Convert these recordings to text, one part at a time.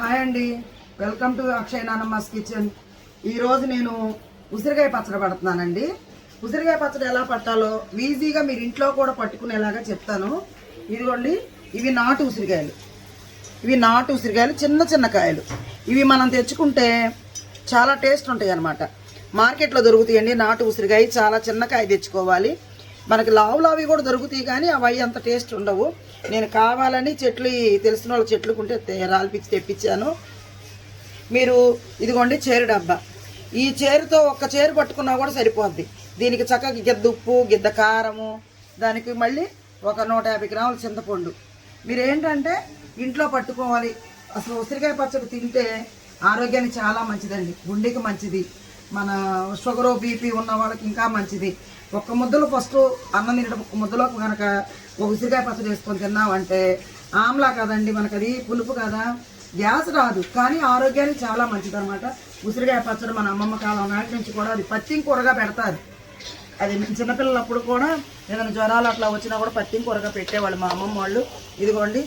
Hi అండి, welcome to Akshay నానమ్మస్ kitchen. ఈరోజు నేను ఉసిరికాయ పచ్చడి పడుతున్నానండి. ఉసిరికాయ పచ్చడి ఎలా పట్టాలో ఈజీగా మీరు ఇంట్లో కూడా పట్టుకునేలాగా చెప్తాను. ఇదిగోండి, ఇవి నాటు ఉసిరికాయలు చిన్న చిన్న కాయలు. ఇవి మనం తెచ్చుకుంటే చాలా టేస్ట్ ఉంటాయి అన్నమాట. మార్కెట్లో దొరుకుతాయండి నాటు ఉసిరికాయ. చాలా చిన్న కాయ తెచ్చుకోవాలి. మనకి లావులావి కూడా దొరుకుతాయి, కానీ అవి అంత టేస్ట్ ఉండవు. నేను కావాలని చెట్లు తెలిసిన వాళ్ళ చెట్లుకుంటే రాలిపించి తెప్పించాను. మీరు ఇదిగోండి చేరు డబ్బా. ఈ చేరుతో ఒక్క చేరు పట్టుకున్నా కూడా సరిపోద్ది. దీనికి చక్కగా గిద్ద ఉప్పు, గిద్ద కారము, దానికి మళ్ళీ ఒక 150 గ్రాముల చింతపండు. మీరు ఏంటంటే ఇంట్లో పట్టుకోవాలి. అసలు ఉసిరికాయ పచ్చడి తింటే ఆరోగ్యానికి చాలా మంచిదండి. గుండెకి మంచిది, మన షుగరు బీపీ ఉన్న వాళ్ళకి ఇంకా మంచిది. ఒక్క ముద్దలో ఫస్ట్ అన్నం తినడం, ఒక్క ముద్దలో కనుక ఒక ఉసిరికాయ పచ్చడి వేసుకొని తిన్నామంటే ఆమ్లా కదండి, మనకు అది పులుపు కదా, గ్యాస్ రాదు, కానీ ఆరోగ్యానికి చాలా మంచిది అనమాట. ఉసిరికాయ పచ్చడి మన అమ్మమ్మ కాలం నాటి నుంచి కూడా అది పత్తిం కూరగా పెడతారు. అది చిన్నపిల్లలప్పుడు కూడా ఏదైనా జ్వరాలు అట్లా వచ్చినా కూడా పత్తిం కూరగా పెట్టేవాళ్ళు మా అమ్మమ్మ వాళ్ళు. ఇదిగోండి,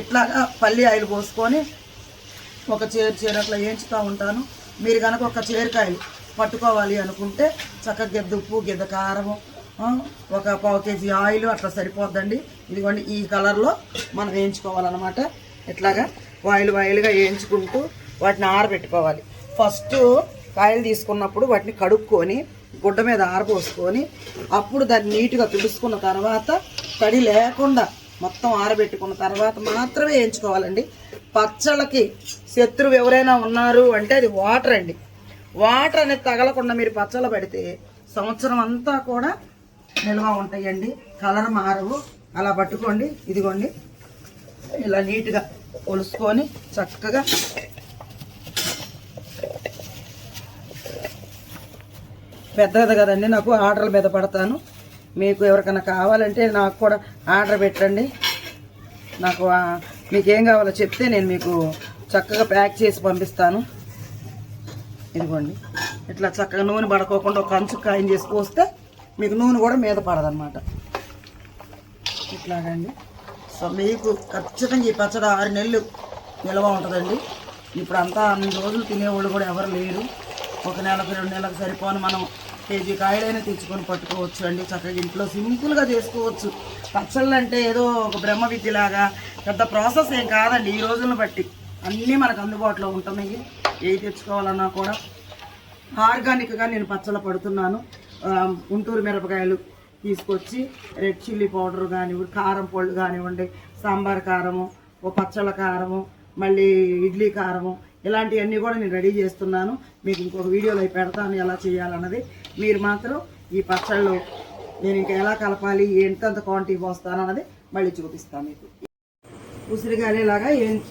ఇట్లాగా పల్లి ఆయిల్ పోసుకొని ఒక చేరు అట్లా వేయించుతూ ఉంటాను. మీరు కనుక ఒక చేరుకాయలు పట్టుకోవాలి అనుకుంటే చక్కగా గిద్ద ఉప్పు, గిద్ద కారము, ఒక 1/4 కేజీ ఆయిల్ అట్లా సరిపోద్దండి. ఇదిగోండి, ఈ కలర్లో మనం వేయించుకోవాలన్నమాట. ఇట్లాగా ఆయిల్గా వేయించుకుంటూ వాటిని ఆరబెట్టుకోవాలి. ఫస్ట్ కాయలు తీసుకున్నప్పుడు వాటిని కడుక్కొని గుడ్డ మీద ఆరబోసుకొని అప్పుడు దాన్ని నీట్గా తుడుచుకున్న తర్వాత తడి లేకుండా మొత్తం ఆరబెట్టుకున్న తర్వాత మాత్రమే వేయించుకోవాలండి. పచ్చళ్ళకి శత్రువు ఎవరైనా ఉన్నారు అంటే అది వాటర్ అండి. వాటర్ అనేది తగలకుండా మీరు పచ్చళ్ళు పెడితే సంవత్సరం అంతా కూడా నిల్వ ఉంటాయండి, కలర్ మారవు. అలా పట్టుకోండి. ఇదిగోండి, ఇలా నీట్గా ఒలుసుకొని చక్కగా పెద్దది కదండి, నాకు ఆర్డర్ల మీద పడతాను. మీకు ఎవరికైనా కావాలంటే నాకు కూడా ఆర్డర్ పెట్టండి. నాకు మీకేం కావాలో చెప్తే నేను మీకు చక్కగా ప్యాక్ చేసి పంపిస్తాను. ఇదిగోండి, ఇట్లా చక్కగా నూనె పడుకోకుండా ఒక కంచు కాయం చేసి పోస్తే మీకు నూనె కూడా మీద పడదనమాట. ఇట్లాగండి. సో మీకు ఖచ్చితంగా ఈ పచ్చడి 6 నెలలు నిల్వ ఉంటుందండి. ఇప్పుడు అంతా అన్ని రోజులు తినేవాళ్ళు కూడా ఎవరు లేరు. 1 నెలకు 2 నెలలకు సరిపోని మనం కేజీ కాయలైనా తెచ్చుకొని పట్టుకోవచ్చు అండి. చక్కగా ఇంట్లో సింపుల్గా చేసుకోవచ్చు. పచ్చళ్ళు అంటే ఏదో ఒక బ్రహ్మ విద్యలాగా పెద్ద ప్రాసెస్ ఏం కాదండి. ఈ రోజులను బట్టి అన్నీ మనకు అందుబాటులో ఉంటున్నాయి. ఏవి తెచ్చుకోవాలన్నా కూడా ఆర్గానిక్గా నేను పచ్చళ్ళు పడుతున్నాను. గుంటూరు మిరపకాయలు తీసుకొచ్చి రెడ్ చిల్లీ పౌడర్ కానివ్వండి, కారం పొళ్ళు కానివ్వండి, సాంబార్ కారము, ఓ పచ్చళ్ళ కారము, మళ్ళీ ఇడ్లీ కారము, ఇలాంటివన్నీ కూడా నేను రెడీ చేస్తున్నాను. మీకు ఇంకొక వీడియోలో పెడతాను ఎలా చేయాలన్నది. మీరు మాత్రం ఈ పచ్చళ్ళు నేను ఇంకా ఎలా కలపాలి, ఎంతంత క్వాంటిటీ పోస్తాను అన్నది మళ్ళీ చూపిస్తాను మీకు. ఉసిరికాయలు ఇలాగా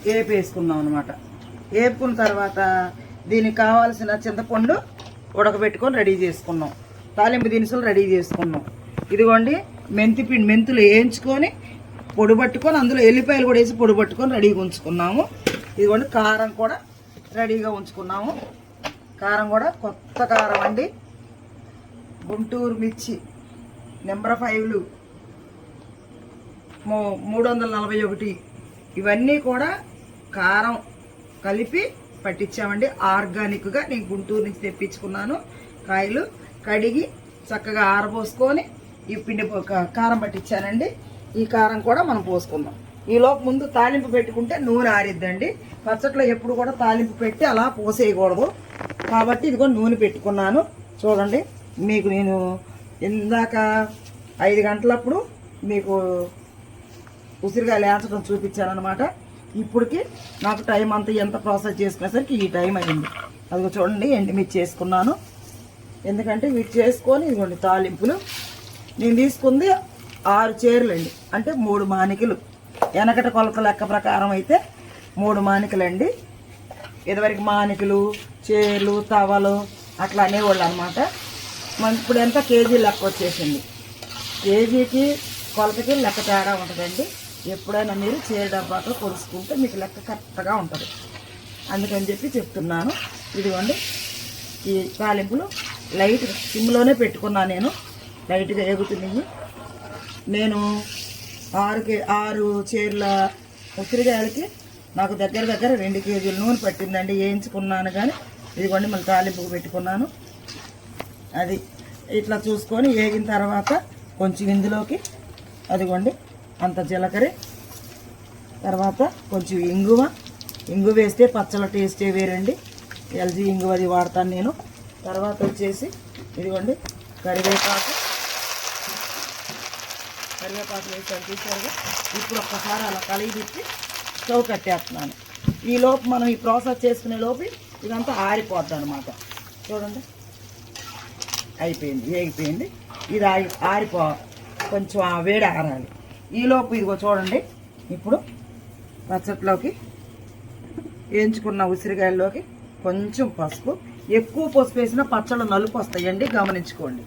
వేపేసుకుందాం అనమాట. వేపుకున్న తర్వాత దీనికి కావాల్సిన చింతపండు ఉడకబెట్టుకొని రెడీ చేసుకున్నాం. తాలింపు దినుసులు రెడీ చేసుకున్నాం. ఇదిగోండి, మెంతులు వేయించుకొని పొడి పట్టుకొని అందులో ఎల్లిపాయలు కూడా వేసి పొడి పట్టుకొని రెడీగా ఉంచుకున్నాము. ఇదిగోండి, కారం కూడా రెడీగా ఉంచుకున్నాము. కారం కూడా కొత్త కారం అండి. గుంటూరు మిర్చి నెంబర్ 5లు 341. ఇవన్నీ కూడా కారం కలిపి పట్టించామండి. ఆర్గానిక్గా నేను గుంటూరు నుంచి తెప్పించుకున్నాను. కాయలు కడిగి చక్కగా ఆరబోసుకొని ఈ పిండి కారం పట్టించానండి. ఈ కారం కూడా మనం పోసుకుందాం. ఈలోపు ముందు తాలింపు పెట్టుకుంటే నూనె ఆరిద్దండి. పచ్చట్లో ఎప్పుడు కూడా తాలింపు పెట్టి అలా పోసేయకూడదు. కాబట్టి ఇదిగో నూనె పెట్టుకున్నాను. చూడండి, మీకు నేను ఇందాక 5 గంటలప్పుడు మీకు ఉసిరికాయలు వేయించడం చూపించాను అనమాట. ఇప్పటికి నాకు టైం అంతా ఎంత ప్రాసెస్ చేసుకునేసరికి ఈ టైం అయింది. అదిగో చూడండి, ఎండుమిర్చి చేసుకున్నాను. ఎందుకంటే వీటి చేసుకొని ఇదిగోండి తాలింపులు. నేను తీసుకుంది 6 చేరులు అండి, అంటే 3 మానికలు. వెనకట కొలత లెక్క ప్రకారం అయితే 3 మానికలు అండి. ఇదివరకు మానికలు, చేర్లు, తవలు అట్లా అనేవాళ్ళు అనమాట. మన ఇప్పుడు ఎంత కేజీ లెక్క వచ్చేసింది. కేజీకి కొలతకి లెక్క తేడా ఉంటుందండి. ఎప్పుడైనా మీరు చేరు డబ్బాతో కొలుసుకుంటే మీకు లెక్క కరెక్ట్గా ఉంటుంది. అందుకని చెప్పి చెప్తున్నాను. ఇదిగోండి, ఈ తాలింపులు లైట్గా సిమ్లోనే పెట్టుకున్నాను నేను. లైట్గా ఎగుతున్నాయి. నేను 6 చేర్ల ఉసిరికాయలకి నాకు దగ్గర దగ్గర 2 కేజీల నూనె పట్టిందండి. వేయించుకున్నాను కానీ ఇదిగోండి మళ్ళీ తాలింపుకు పెట్టుకున్నాను. అది ఇట్లా చూసుకొని వేగిన తర్వాత కొంచెం ఇందులోకి అదిగోండి అంత జీలకర్ర, తర్వాత కొంచెం ఇంగువ వేస్తే పచ్చళ్ళ టేస్టే వేరండి. ఎల్జీ ఇంగువ అది వాడతాను నేను. తర్వాత వచ్చేసి ఇదిగోండి కరివేపాకు వేసాను చూసారుగా. ఇప్పుడు ఒక్కసారి అలా కలిగి తిప్పి స్టవ్ కట్టేస్తున్నాను. ఈ లోపు మనం ఈ ప్రాసెస్ చేసుకునే లోపు ఇదంతా ఆరిపోద్ది అనమాట. చూడండి అయిపోయింది, వేగిపోయింది. ఇది కొంచెం ఆ వేడి ఆరాలి. ఈలోపు ఇదిగో చూడండి, ఇప్పుడు పచ్చట్లోకి వేయించుకున్న ఉసిరికాయల్లోకి కొంచెం పసుపు. ఎక్కువ పసుపు వేసినా పచ్చళ్ళు నలుపు వస్తాయండి, గమనించుకోండి.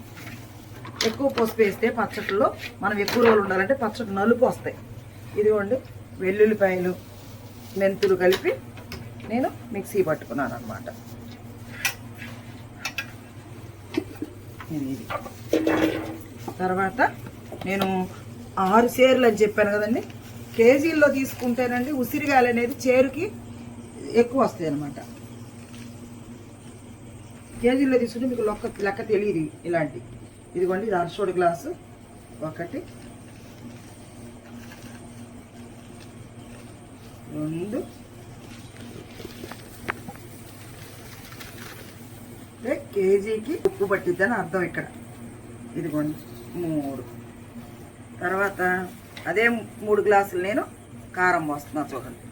ఎక్కువ పసుపు వేస్తే పచ్చట్లో మనం ఎక్కువ రోజులు ఉండాలంటే పచ్చడి నలుపు వస్తాయి. ఇదిగోండి వెల్లుల్లిపాయలు, మెంతులు కలిపి నేను మిక్సీ పట్టుకున్నాను అనమాట. ఇది తర్వాత నేను 6 సేర్లు అని చెప్పాను కదండి. కేజీల్లో తీసుకుంటేనండి ఉసిరికాయలు అనేది చేరుకి ఎక్కువ వస్తాయి అనమాట. కేజీల్లో తీసుకుంటే మీకు లెక్క తెలియదు ఇలాంటి. ఇదిగోండి ఇది 1/2 గ్లాసు, 1 2 కేజీకి ఉప్పు పట్టిద్దని అర్థం ఇక్కడ. ఇదిగోండి 3. తర్వాత అదే 3 గ్లాసులు నేను కారం పోస్తున్నా. చూడండి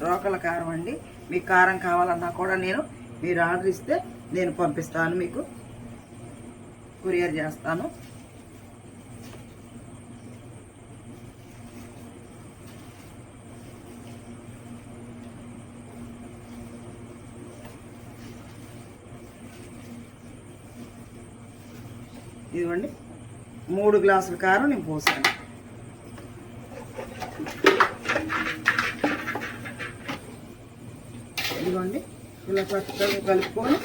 రోకల కారం అండి. మీకు కారం కావాలన్నా కూడా మీరు ఆర్డర్ ఇస్తే నేను పంపిస్తాను, మీకు కొరియర్ చేస్తాను. ఇదిగోండి 3 గ్లాసుల కారం నేను పోసాను. ఇదిగోండి ఇలా చక్కగా కలుపుకొని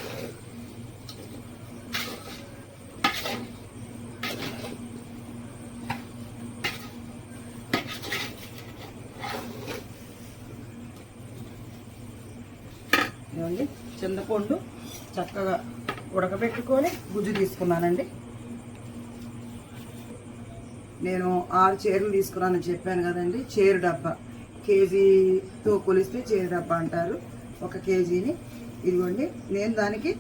ఇదిగోండి చింతపండు చక్కగా ఉడకబెట్టుకొని గుజ్జు తీసుకున్నానండి. నేను 6 చీరలు తీసుకున్నానని చెప్పాను కదండి. చీర డబ్బా, కేజీతో కొలిస్తే చీర డబ్బా అంటారు 1 కేజీని. ఇదిగోండి నేను దానికి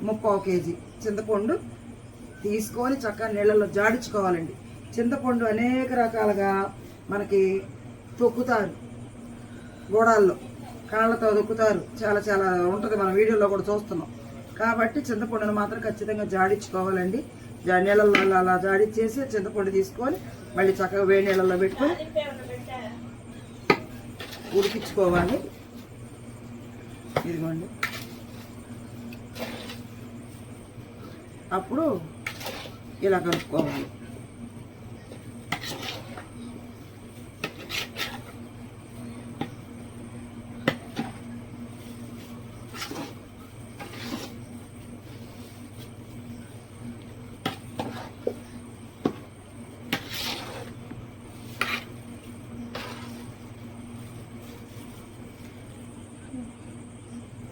3/4 కేజీ చింతపండు తీసుకొని చక్కగా నీళ్ళల్లో జాడించుకోవాలండి. చింతపండు అనేక రకాలుగా మనకి తొక్కుతారు, గోడాల్లో కాళ్ళతో తొక్కుతారు, చాలా చాలా ఉంటుంది, మన వీడియోలో కూడా చూస్తున్నాం. కాబట్టి చింతపండును మాత్రం ఖచ్చితంగా జాడించుకోవాలండి. నీళ్ళల్లో అలా జాడిచ్చేసి చింతపండు తీసుకొని మళ్ళీ చక్కగా వేడి నీళ్ళల్లో పెట్టుకొని ఉడికించుకోవాలి. ఇదిగోండి అప్పుడు ఇలా కలుపుకోవాలి.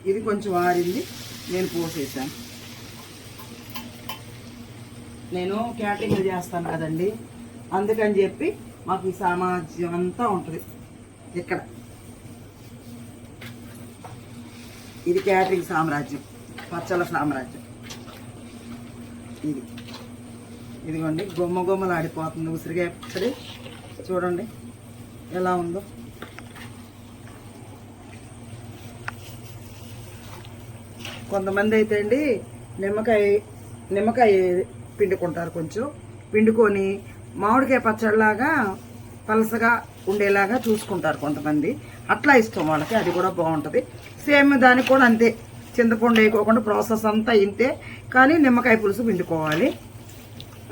ఇది కొంచెం ఆరింది, నేను పోసేసాను. నేను క్యాటరింగ్ చేస్తాను కదండి, అందుకని చెప్పి మాకు ఈ సామాజ్యం అంతా ఉంటుంది ఇక్కడ. ఇది క్యాటరింగ్ సామ్రాజ్యం, పచ్చళ్ళ సామ్రాజ్యం. ఇదిగోండి గుమ్మలు ఆడిపోతుంది ఉసిరికాయ పచ్చడి. చూడండి ఎలా ఉందో. కొంతమంది అయితే అండి నిమ్మకాయ పిండుకుంటారు, కొంచెం పిండుకొని మామిడికాయ పచ్చడిలాగా పలసగా ఉండేలాగా చూసుకుంటారు కొంతమంది. అట్లా ఇష్టం వాళ్ళకి, అది కూడా బాగుంటుంది. సేమ్ దానికి కూడా అంతే, చింతపండు వేయకోకుండా ప్రాసెస్ అంతా ఇంతే. కానీ నిమ్మకాయ పులుసు పిండుకోవాలి.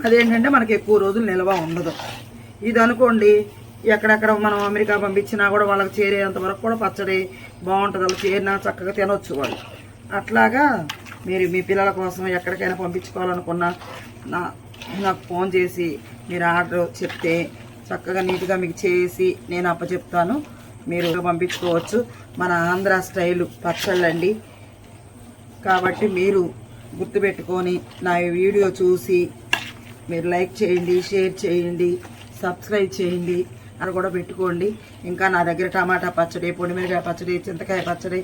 అదేంటంటే మనకి ఎక్కువ రోజులు నిల్వ ఉండదు. ఇది అనుకోండి ఎక్కడెక్కడ మనం అమెరికా పంపించినా కూడా వాళ్ళకి చేరేంత వరకు కూడా పచ్చడి బాగుంటుంది. వాళ్ళు చేరినా చక్కగా తినొచ్చు వాళ్ళు. అట్లాగా మీరు మీ పిల్లల కోసం ఎక్కడికైనా పంపించుకోవాలనుకున్నా నాకు ఫోన్ చేసి మీరు ఆర్డర్ చెప్తే చక్కగా నీట్గా మీకు చేసి నేను అప్పచెప్తాను. మీరు పంపించుకోవచ్చు. మన ఆంధ్ర స్టైలు పచ్చళ్ళండి. కాబట్టి మీరు గుర్తుపెట్టుకొని నా వీడియో చూసి మీరు లైక్ చేయండి, షేర్ చేయండి, సబ్స్క్రైబ్ చేయండి అని కూడా పెట్టుకోండి. ఇంకా నా దగ్గర టమాటా పచ్చడి, పొడిమిరకాయ పచ్చడి, చింతకాయ పచ్చడి,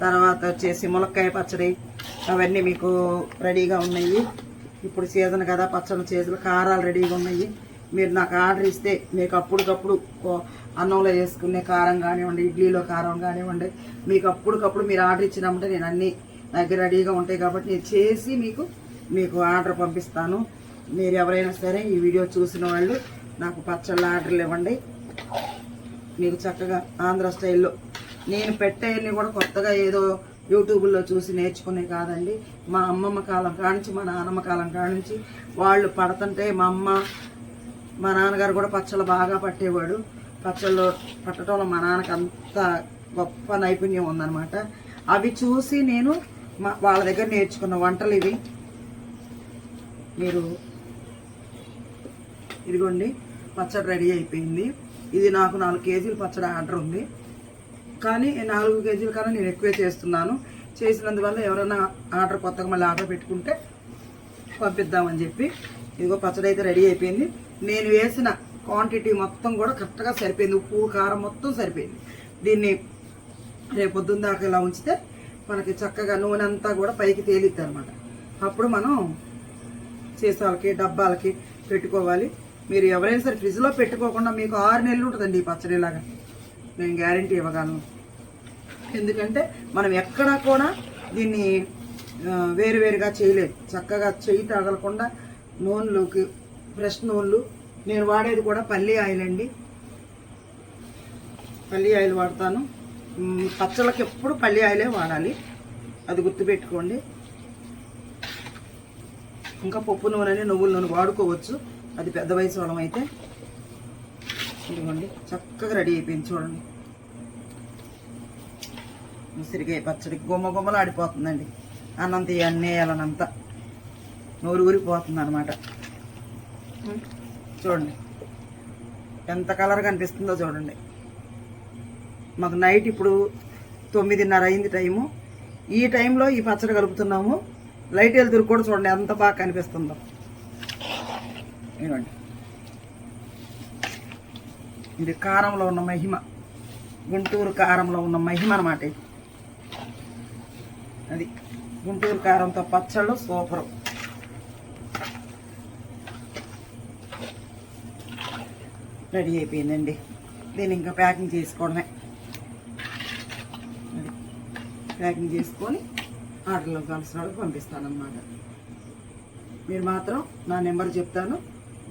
తర్వాత వచ్చేసి ములక్కాయ పచ్చడి అవన్నీ మీకు రెడీగా ఉన్నాయి. ఇప్పుడు సీజన్ కదా, పచ్చడి సీజన్, కారాలు రెడీగా ఉన్నాయి. మీరు నాకు ఆర్డర్ ఇస్తే మీకు అప్పటికప్పుడు అన్నంలో వేసుకునే కారం కానివ్వండి, ఇడ్లీలో కారం కానివ్వండి, మీకు అప్పటికప్పుడు మీరు ఆర్డర్ ఇచ్చినామంటే నేను అన్నీ దగ్గర రెడీగా ఉంటాయి కాబట్టి నేను చేసి మీకు ఆర్డర్ పంపిస్తాను. మీరు ఎవరైనా సరే ఈ వీడియో చూసిన వాళ్ళు నాకు పచ్చళ్ళ ఆర్డర్లు ఇవ్వండి. మీకు చక్కగా ఆంధ్ర స్టైల్లో నేను పెట్టేయన్ని కూడా కొత్తగా ఏదో యూట్యూబ్లో చూసి నేర్చుకునే కాదండి. మా అమ్మమ్మ కాలం కానించి, మా నాన్నమ్మ కాలం కానించి వాళ్ళు పడుతుంటే మా అమ్మ, మా నాన్నగారు కూడా పచ్చళ్ళు బాగా పట్టేవాడు. పచ్చళ్ళు పట్టడంలో మా నాన్నకి అంత గొప్ప నైపుణ్యం ఉందన్నమాట. అవి చూసి నేను వాళ్ళ దగ్గర నేర్చుకున్న వంటలు ఇవి. మీరు ఇదిగోండి, పచ్చడి రెడీ అయిపోయింది. ఇది నాకు 4 కేజీల పచ్చడి ఆర్డర్ ఉంది. కానీ 4 కేజీల కన్నా నేను ఎక్కువే చేస్తున్నాను. చేసినందువల్ల ఎవరైనా ఆర్డర్ కొత్తగా మళ్ళీ ఆర్డర్ పెట్టుకుంటే పంపిద్దామని చెప్పి ఇదిగో పచ్చడి అయితే రెడీ అయిపోయింది. నేను వేసిన క్వాంటిటీ మొత్తం కూడా కరెక్ట్గా సరిపోయింది. ఉప్పు కారం మొత్తం సరిపోయింది. దీన్ని రేపు పొద్దున్న దాకా ఇలా ఉంచితే మనకి చక్కగా నూనె అంతా కూడా పైకి తేలిద్ది అనమాట. అప్పుడు మనం సీసాలకి, డబ్బాలకి పెట్టుకోవాలి. మీరు ఎవరైనా సరే ఫ్రిడ్జ్లో పెట్టుకోకుండా మీకు 6 నెలలు ఉంటుందండి ఈ పచ్చడిలాగా, నేను గ్యారంటీ ఇవ్వగలను. ఎందుకంటే మనం ఎక్కడా కూడా దీన్ని వేరువేరుగా చేయలేదు. చక్కగా చెయ్యి తగలకుండా నూనెలోకి ఫ్రెష్ నూనెలు, నేను వాడేది కూడా పల్లి ఆయిల్ అండి. పల్లి ఆయిల్ వాడతాను. పచ్చళ్ళకి ఎప్పుడు పల్లి ఆయిలే వాడాలి, అది గుర్తుపెట్టుకోండి. ఇంకా పప్పు నూనె, నువ్వుల నూనె వాడుకోవచ్చు, అది పెద్ద వయసు వాళ్ళం అయితే. ఇదిగోండి చక్కగా రెడీ అయిపోయింది చూడండి. ఉసిరికాయ పచ్చడి గుమ్మలు ఆడిపోతుందండి. అన్నం తీయన్నే అలనంతా నోరు ఊరిపోతుంది అనమాట. చూడండి ఎంత కలర్ కనిపిస్తుందో చూడండి. మాకు నైట్ ఇప్పుడు 9:30 అయింది టైము. ఈ టైంలో ఈ పచ్చడి కలుపుతున్నాము. లైట్ వెళ్తురు కూడా చూడండి ఎంత బాగా కనిపిస్తుందో. ఇవ్వండి, ఇది కారంలో ఉన్న మహిమ, గుంటూరు కారంలో ఉన్న మహిమ అన్నమాట. అది గుంటూరు కారంతో పచ్చళ్ళు సూపరు. రెడీ అయిపోయిందండి. దీన్ని ఇంకా ప్యాకింగ్ చేసుకోవడమే. ప్యాకింగ్ చేసుకొని ఆర్డర్లో కలిసిన వాళ్ళకి పంపిస్తానన్నమాట. మీరు మాత్రం నా నెంబర్ చెప్తాను,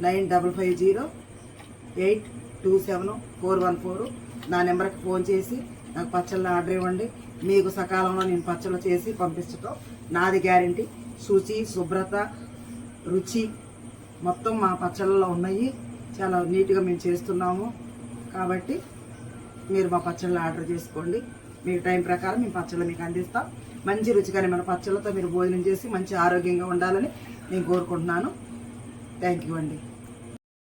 9550827414. నా నెంబర్కి ఫోన్ చేసి నాకు పచ్చళ్ళ ఆర్డర్ ఇవ్వండి. మీకు సకాలంలో నేను పచ్చళ్ళు చేసి పంపించటం నాది గ్యారంటీ. శుచి, శుభ్రత, రుచి మొత్తం మా పచ్చళ్ళలో ఉన్నాయి. చాలా నీట్గా మేము చేస్తున్నాము. కాబట్టి మీరు మా పచ్చళ్ళు ఆర్డర్ చేసుకోండి. మీకు టైం ప్రకారం మేము పచ్చళ్ళు మీకు అందిస్తాం. మంచి రుచికరమైన పచ్చళ్ళతో మీరు భోజనం చేసి మంచి ఆరోగ్యంగా ఉండాలని నేను కోరుకుంటున్నాను. థ్యాంక్ యూ అండి.